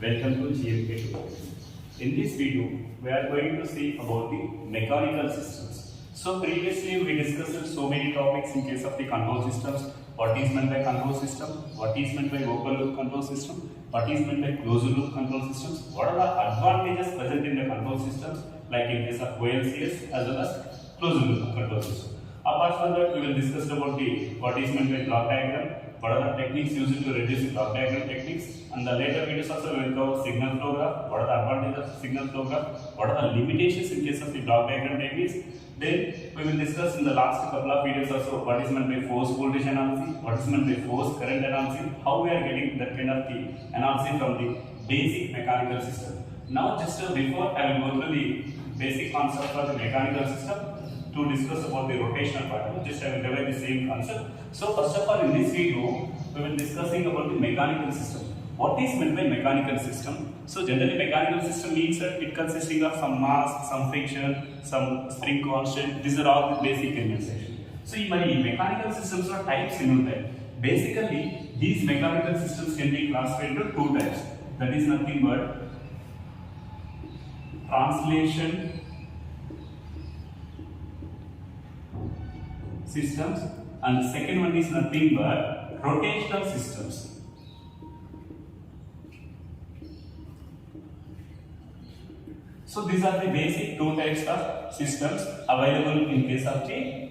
Welcome to GMK tutorial. In this video, we are going to see about the mechanical systems. So previously we discussed so many topics in case of the control systems. What is meant by control system? What is meant by open loop control system? What is meant by closed loop control systems? What are the advantages present in the control systems, like in case of OLCS as well as closed loop control system. Apart from that, we will discuss about the what is meant by block diagram, what are the techniques used to reduce the block diagram techniques, and the later videos also will cover signal flow graph, what are the advantages of signal flow graph, what are the limitations in case of the block diagram techniques. Then we will discuss in the last couple of videos also what is meant by force voltage analysis, what is meant by force current analysis, how we are getting that kind of the analysis from the basic mechanical system. Now just before I will go to the basic concept for the mechanical system to discuss about the rotational part. Just I will divide the same concept. So first of all, in this video we will discussing about the mechanical system. What is meant by mechanical system? So generally mechanical system means that it consisting of some mass, some friction, some spring constant. These are all the basic elements. So in mechanical systems are types in there. Basically these mechanical systems can be classified into two types. That is nothing but translation systems, and the second one is nothing but rotational systems. So these are the basic two types of systems available in case of the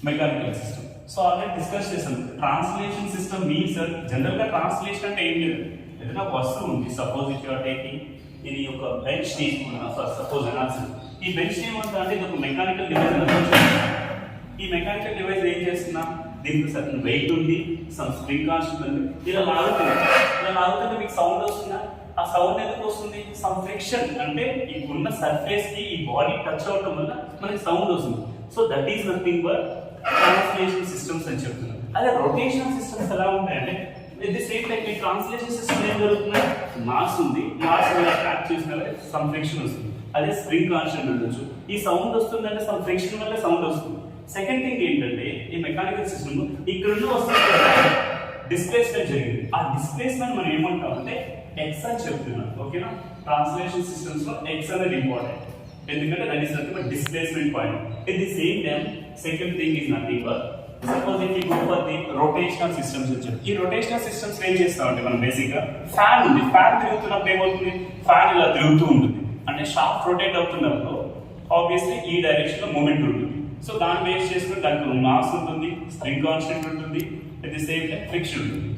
mechanical system. So already discussed this. Translation system means that general translation ante em ledu. Edana vastu undi. Suppose if you are taking in your bench తీసుకున్నా suppose analysis. ఈ bench ఏమంటా అంటే ఇది ఒక mechanical device అనుకోవచ్చు. ఈ mechanical device ఏం చేస్తున్నా, దీనికి సర్టన్ వెయిట్ ఉంది, సమ్ స్ప్రింగ్ కాన్స్టెంట్ ఉంది. ఇలా లాగుతుంటే మీకు సౌండ్ వస్తుందా? ఆ సౌండ్ ఎందుకు వస్తుంది? సమ్ ఫ్రిక్షన్, అంటే ఈ ఉన్న సర్ఫేస్ కి ఈ బాడీ టచ్ అవడం వల్ల మనకి సౌండ్ వస్తుంది. So that is nothing but translation systems అని చెప్తున్నారు. అదే రొటేషనల్ సిస్టమ్స్ ఎలా ఉంటాయంటే ఎట్ ది సేమ్ టైం ఈ ట్రాన్స్లేషన్ సిస్టమ్ ఏం జరుగుతుంది, మాస్ ఉంది, మాస్ ట్రాక్ చేసిన సమ్ ఫ్రిక్షన్ వస్తుంది. అదే స్ప్రింగ్ కాన్స్టెంట్ ఉండొచ్చు. ఈ సౌండ్ వస్తుందంటే సమ్ ఫ్రిక్షన్ వల్ల సౌండ్ వస్తుంది. సెకండ్ థింగ్ ఏంటంటే ఈ మెకానికల్ సిస్టమ్ ఇక్కడ ఉన్న వస్తుంది డిస్ప్లేస్మెంట్ జరిగింది. ఆ డిస్ప్లేస్మెంట్ మనం ఏమంటాం అంటే ఎక్స్ అని చెప్తున్నాం. ఓకేనా? ట్రాన్స్లేషన్ సిస్టమ్స్ లో ఎక్స్ అనేది ఇంపార్టెంట్, ఎందుకంటే that is nothing but displacement point. At the same time second thing is nothing but suppose if you go for the rotational systems వచ్చారు. ఈ రొటేషనల్ సిస్టమ్స్ ఏం చేస్తామంటే మనం బేసిక్ గా ఫ్యాన్ ఉంది, ఫ్యాన్ తిరుగుతున్నప్పుడు ఏమవుతుంది, ఫ్యాన్ ఇలా తిరుగుతూ ఉంటుంది. అంటే షాఫ్ట్ రొటేట్ అవుతున్నప్పుడు ఆబ్వియస్లీ ఈ డైరెక్షన్ లో మూమెంట్ ఉంటుంది. సో దాన్ని బేస్ చేసుకుని దానికి మాస్ ఉంటుంది, స్ప్రింగ్ కాన్స్టెంట్ ఉంటుంది, at the same time friction ఉంటుంది.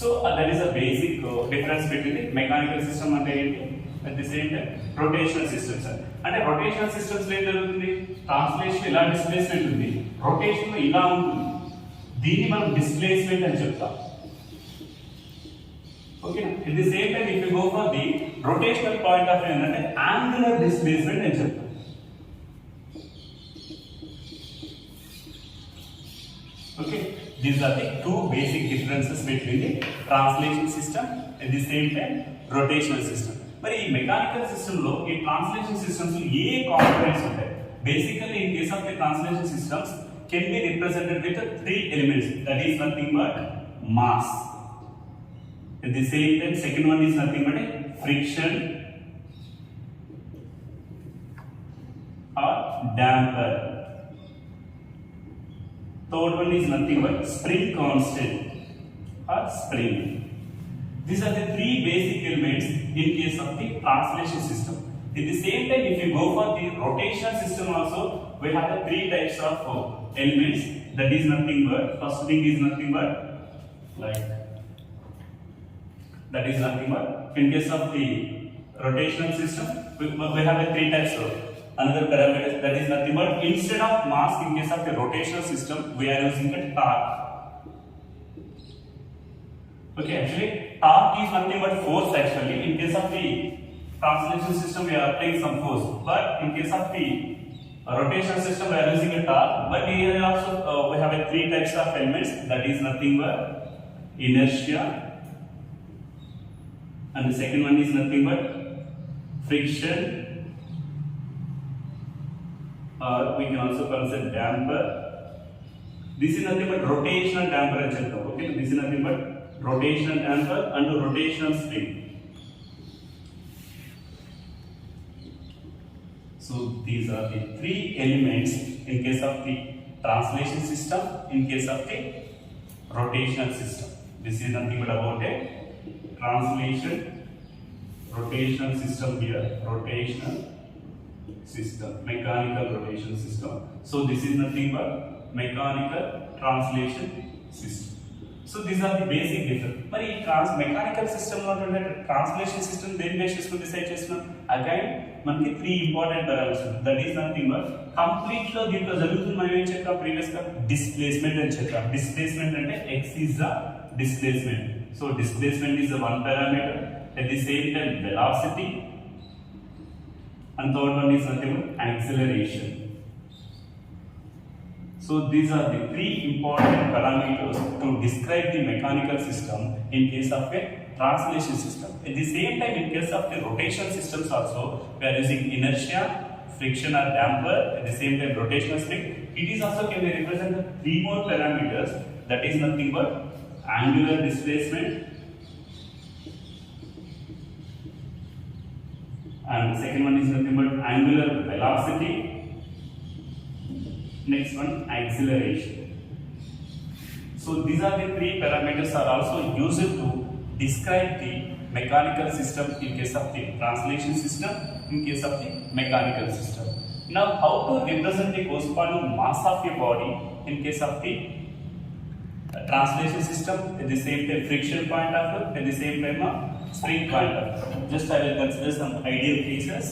So that is a basic difference between mechanical system అంటే ఏంటి, at the same time rotational systems. అంటే రొటేషనల్ సిస్టమ్స్ ఏం జరుగుతుంది, ట్రాన్స్లేషన్ ఇలా డిస్ప్లేస్మెంట్ ఉంది, రొటేషన్ ఇలా ఉంటుంది. దీన్ని మనం డిస్ప్లేస్మెంట్ అని చెప్తాం. Okay, at the same time if you go for the rotational point of view అంటే angular displacement అని చెప్తాం. Okay, these are the two basic differences between the translation system at the same time rotational system. మరి ఈ mechanical system లో ఈ translation systems లో ఏ components ఉంటాయి? Basically in case of the translation systems can be represented with three elements, that is nothing but mass. At the same time, second one is nothing but a friction or damper. Third one is nothing but spring constant or spring. These are the three basic elements in case of the translation system. At the same time, if you go for the rotational system also, we have the three types of elements. That is nothing but, first thing is nothing but like, that is nothing but in case of the rotational system we have a three types of another parameter, that is nothing but instead of mass in case of the rotational system we are using a torque. Okay, actually torque is nothing but force. Actually in case of the translation system we are applying some force, but in case of the rotational system we are using a torque. But here also we have a three types of elements, that is nothing but inertia, and the second one is nothing but friction, or we can also consider damper. This is nothing but rotational damper. Okay, this is nothing but rotational damper and rotational spring. So these are the three elements in case of the translation system, in case of the rotational system. This is nothing but about a translation, rotational system here, rotational system, mechanical rotation system. So this is nothing but mechanical translation system. So these are the basic difference. మరి ఈ mechanical system లో ఉండే translation system దేని base చేసుకుని decide చేస్తున్నాం? Again మనకి 3 important parameters. That is nothing but complete లో దీంట్లో జరుగుతుంది మనం ఏం చెప్పాం ప్రీవియస్ గా డిస్ప్లేస్మెంట్ అని చెప్పాం. డిస్ప్లేస్మెంట్ అంటే x is the displacement. So displacement is the one parameter. At the same time velocity and third one is nothing but acceleration. So these are the 3 important parameters to describe the mechanical system in case of a translation system. At the same time, in case of the rotation systems also, we are using inertia, friction or damper, at the same time rotational spring. It is also can be represented 3 more parameters, that is nothing but angular displacement, and the second one is nothing but angular velocity. Next one, acceleration. So these are the 3 parameters are also used to describe the mechanical system in case of the translation system, in case of the mechanical system. Now how to represent the corresponding mass of a body in case of the translation system, at the same time friction point of view, at the same time spring point of view. Just I will consider some ideal cases.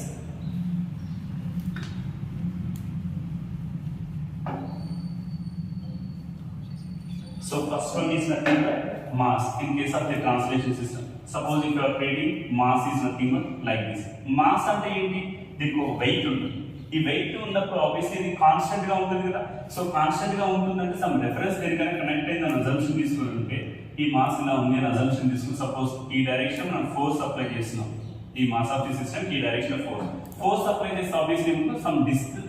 So first one is nothing but mass in case of the translation system. Suppose if you are creating mass is nothing but like this. Mass అంటే ఏంటి? దీనికి ఒక wait ఉంటుంది. ఈ wait ఉన్నప్పుడు obviously ఇది constant గా ఉంటుంది కదా. సో కాన్స్టెంట్ గా ఉంటుందంటే సమ్ రెఫరెన్స్ దేనికైనా కనెక్ట్ అయింది అని అజంప్షన్ తీసుకుంటే ఈ మాస్ ఇలా ఉంది అని అజంప్షన్ తీసుకుని సపోజ్ ఈ డైరెక్షన్ మనం ఫోర్స్ అప్లై చేస్తున్నాం. ఈ మాస్ ఆఫ్ ది సిస్టమ్ ఈ డైరెక్షన్ ఫోర్స్ అప్లై చేస్తే ఆబ్వియస్లీ సమ్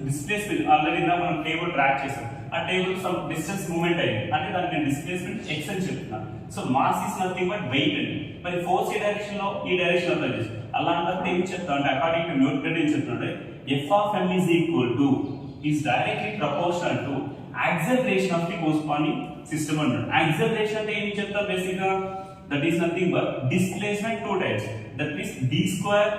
డిస్ప్లేస్మెంట్ ఆల్రెడీ మనం టేబుల్ ట్రాక్ చేసాం. ఆ టేబుల్ సమ్ డిస్టెన్స్ మూవ్మెంట్ అయింది అంటే దానికి నేను డిస్ప్లేస్మెంట్ x అని చెప్తున్నాను. So mass is nothing but weight అండి. మరి ఫోర్స్ ఈ డైరెక్షన్ లో ఈ డైరెక్షన్ అప్లై చేస్తాం. అలాంటప్పుడు ఏం చెప్తా అంటే అకార్డింగ్ టు న్యూటన్ ఏం చెప్తుంటే f of m is equal to is directly proportional to acceleration of the corresponding system అన్నాడు. acceleration అంటే ఏం చెప్తా బేసిక్ గా that is nothing but displacement 2 times, that means d square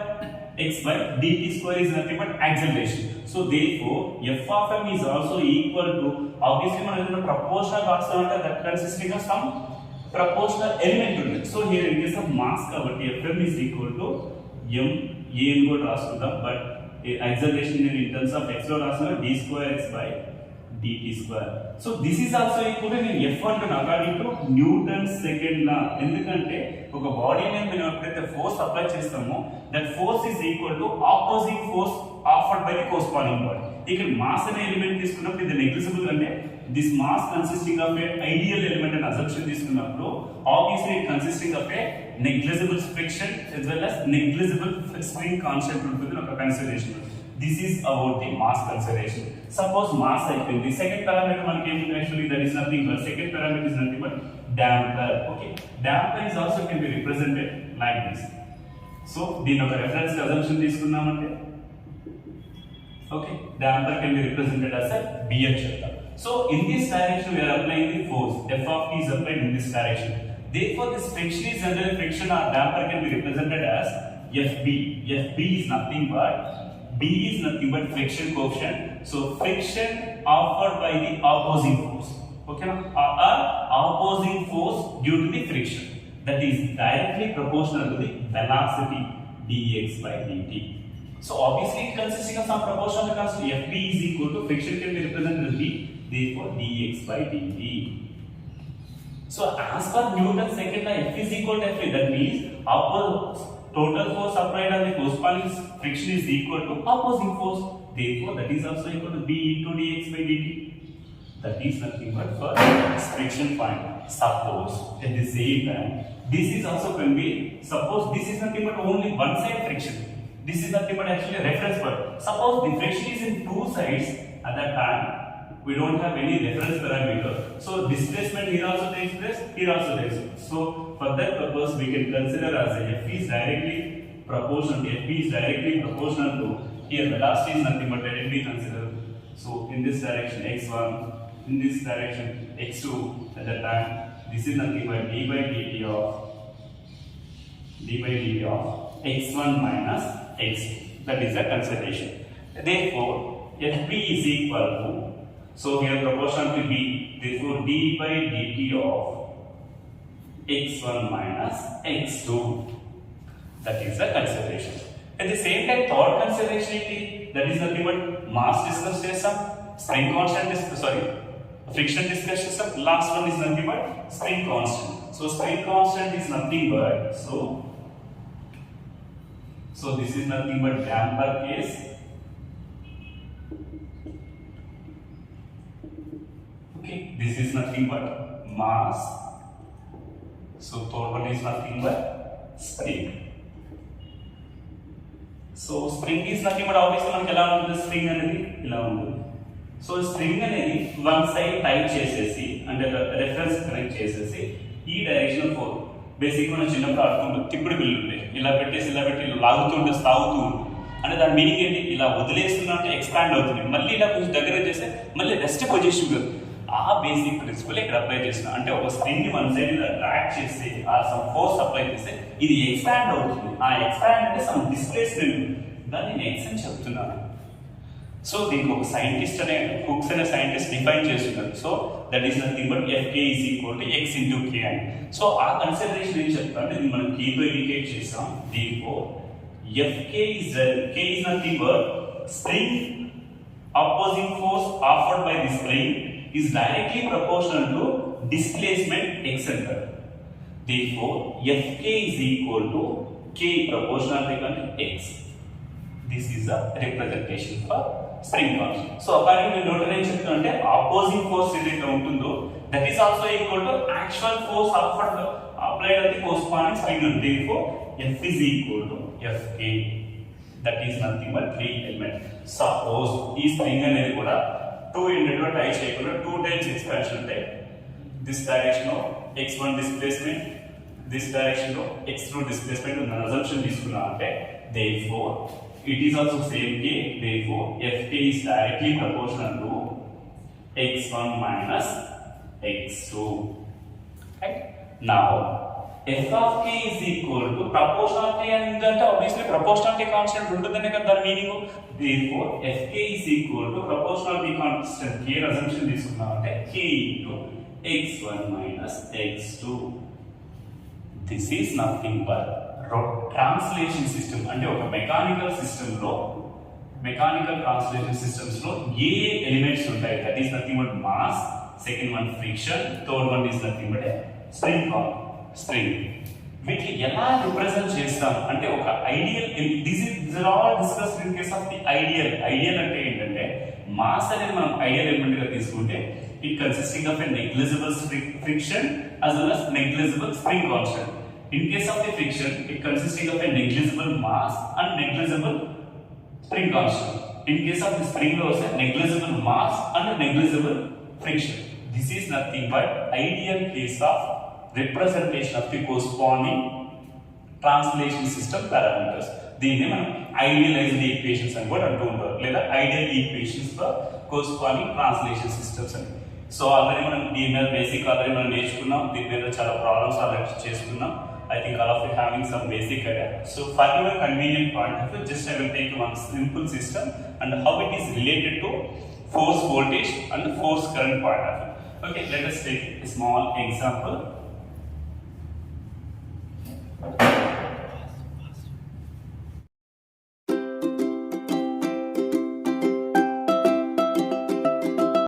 x by dt square is nothing but acceleration. So therefore f of m is also equal to, obviously మనం ఏదైనా proportional రాస్తామంటే that consisting of some proportional element ఉంటుంది. So here in case of mass కాబట్టి fm is equal to m a అని కూడా రాసుకుంటాం, but acceleration in terms of x లో రాస్తున్నా d square x by dt square. So this is also equal to నేను f అంటున్నా according to Newton second law. ఎందుకంటే ఒక బాడీ మీద మనం ఎప్పుడైతే ఫోర్స్ అప్లై చేస్తామో that force is equal to opposite force offered by the corresponding body. ఇక్కడ mass అనే ఎలిమెంట్ తీసుకున్నప్పుడు ఇది నెగ్లిజిబుల్ అంటే this mass consisting of a ideal element అని అసంప్షన్ తీసుకున్నప్పుడు obviously it consisting of a negligible friction as well as negligible spring concept ఉంటుంది ఒక consideration. This is about the mass consideration. Suppose mass అయిపోయింది. Second parameter మనకి ఏముంది? Actually that is nothing but second parameter is nothing but damper. Okay, damper is also can be represented like this. So దీని ఒక reference assumption తీసుకున్నామంటే okay, damper can be represented as a bh చెప్తాం. So in this direction we are applying the force. F of t is applied in this direction. Therefore this friction is generally friction or damper can be represented as fb. Fb is nothing but B is nothing but friction coefficient. So friction offered by the opposing force. Okay, or opposing force due to the friction, that is directly proportional to the velocity dx by dt. So obviously it consisting of some proportional constant. Fb is equal to friction can be represented as b, therefore dx by dt. So as per Newton's second law, F is equal to Fa. That means total force applied on the corresponding friction is equal to opposing force. Therefore, that is also equal to b into dx by dt. That is nothing but for friction point. Suppose at the same time, this is also can be, suppose this is nothing but only one side friction. This is nothing but actually a reference point. Suppose the friction is in two sides at that time, we don't have any reference parameter. So displacement here also takes place, here also takes place. So for that purpose we can consider as a F is directly proportional to here velocity is nothing but let it be considered. So in this direction x1, in this direction x2, at that time this is nothing but d by dt of x1 minus x2. That is the consideration. Therefore, Fb is equal to, so here proportional to b, therefore d by dt of x1 minus x2. That is the consideration. At the same time, third consideration is that is nothing but mass discussed chesam, spring constant friction discussed chesam. Last one is nothing but spring constant. So spring constant is nothing but so this is nothing but damper case. Okay, this is nothing but mass. So third one is nothing but spring. So spring is nothing but obviously మనకి ఎలా ఉంటుంది spring అనేది ఇలా ఉంటుంది. So spring అనేది one side tight చేసేసి అంటే reference connect చేసేసి ఈ డైరెక్షన్ ఫోర్ బేసిక్ మనం చిన్నప్పుడు ఆడుకుంటూ తిప్పుడు బిల్లుండే ఇలా పెట్టేసి ఇలా పెట్టి లాగుతుంటే సాగుతూ అంటే దాని మీనింగ్ ఏంటి, ఇలా వదిలేస్తున్నా అంటే ఎక్స్పాండ్ అవుతుంది, మళ్ళీ ఇలా కొంచెం దగ్గర చేస్తే మళ్ళీ రెస్ట్ పొజిషన్. ఆ బేసిక్ ప్రిన్సిపల్ ఇక్కడ అప్లై చేస్తున్నా అంటే ఒక స్ప్రింగ్ ని వన్ సైడ్ ఇలా ట్రాక్ చేస్తే ఆ సమ్ ఫోర్స్ అప్లై చేస్తే ఇది ఎక్స్పాండ్ అవుతుంది. ఆ ఎక్స్పాండ్ అంటే సమ్ డిస్ప్లేస్మెంట్, దాన్ని నేను ఎక్స్ అని చెప్తున్నాను. సో దీనికి ఒక సైంటిస్ట్ అనే హుక్స్ అనే సైంటిస్ట్ డిఫైన్ చేస్తున్నారు. So that is nothing but Fk is equal to x into k అని. సో ఆ కన్సిడరేషన్ ఏం చెప్తా అంటే ఇది మనం kతో ఇండికేట్ చేస్తాం. దీంట్లో Fk is nothing but spring opposing force offered by the spring is directly proportional to displacement x center. Therefore, Fk is equal to k proportional to x. This is a representation for spring constant. So according to Newton ఏం చెప్తుందంటే opposing force ఏదైతే ఉంటుందో that is also equal to actual force offered applied at the corresponding spring. Therefore, F is equal to Fk. That is nothing but 3 element. Suppose ఈ spring అనేది కూడా 2 ended గా టై చేయకుండా 2 times expansion ఉంటాయి. This direction of x1 displacement, this direction of x2 displacement ఉన్న assumption తీసుకున్నా అంటే therefore it is also same k. Therefore Fk is directly proportional to x1 minus x2. Right? Now f of k is equal to proportionality and obviously proportionality constant ఉంటుందనే కదా దాని meaning. Therefore Fk is equal to proportionality constant k assumption తీసుకున్నాం అంటే k into x1 minus x2. This is nothing but translation system అంటే ఒక mechanical translation systems లో ఏ elements ఉంటాయి that is nothing but mass, second one friction, third one is nothing but spring. వీటిని ఎలా represent చేస్తాం అంటే ఒక ideal, this are all discussed in case of the ideal అంటే ఏంటంటే మాస్ అనేది మనం ఐడియల్ ఎలిమెంట్ గా తీసుకుంటే it consisting of a negligible friction as well as negligible spring constant. In case of the friction, it consisting of a negligible mass and negligible spring constant. In case of the spring loss, negligible mass and negligible friction. This is nothing but ideal case of representation of the corresponding translation system parameters. దీన్ని మనం idealized equations అని కూడా అంటూ ఉంటారు, లేదా ideal equations for corresponding translation systems అని. So already మనం దీని మీద బేసిక్ ఆల్రెడీ మనం నేర్చుకున్నాం, దీని మీద చాలా ప్రాబ్లమ్స్ ఆల్రెడీ చేసుకున్నాం. I think all of you having some basic idea. So for your convenient point of view, just I will take one simple system and how it is related to force voltage and force current point of view. Okay, let us take a small example.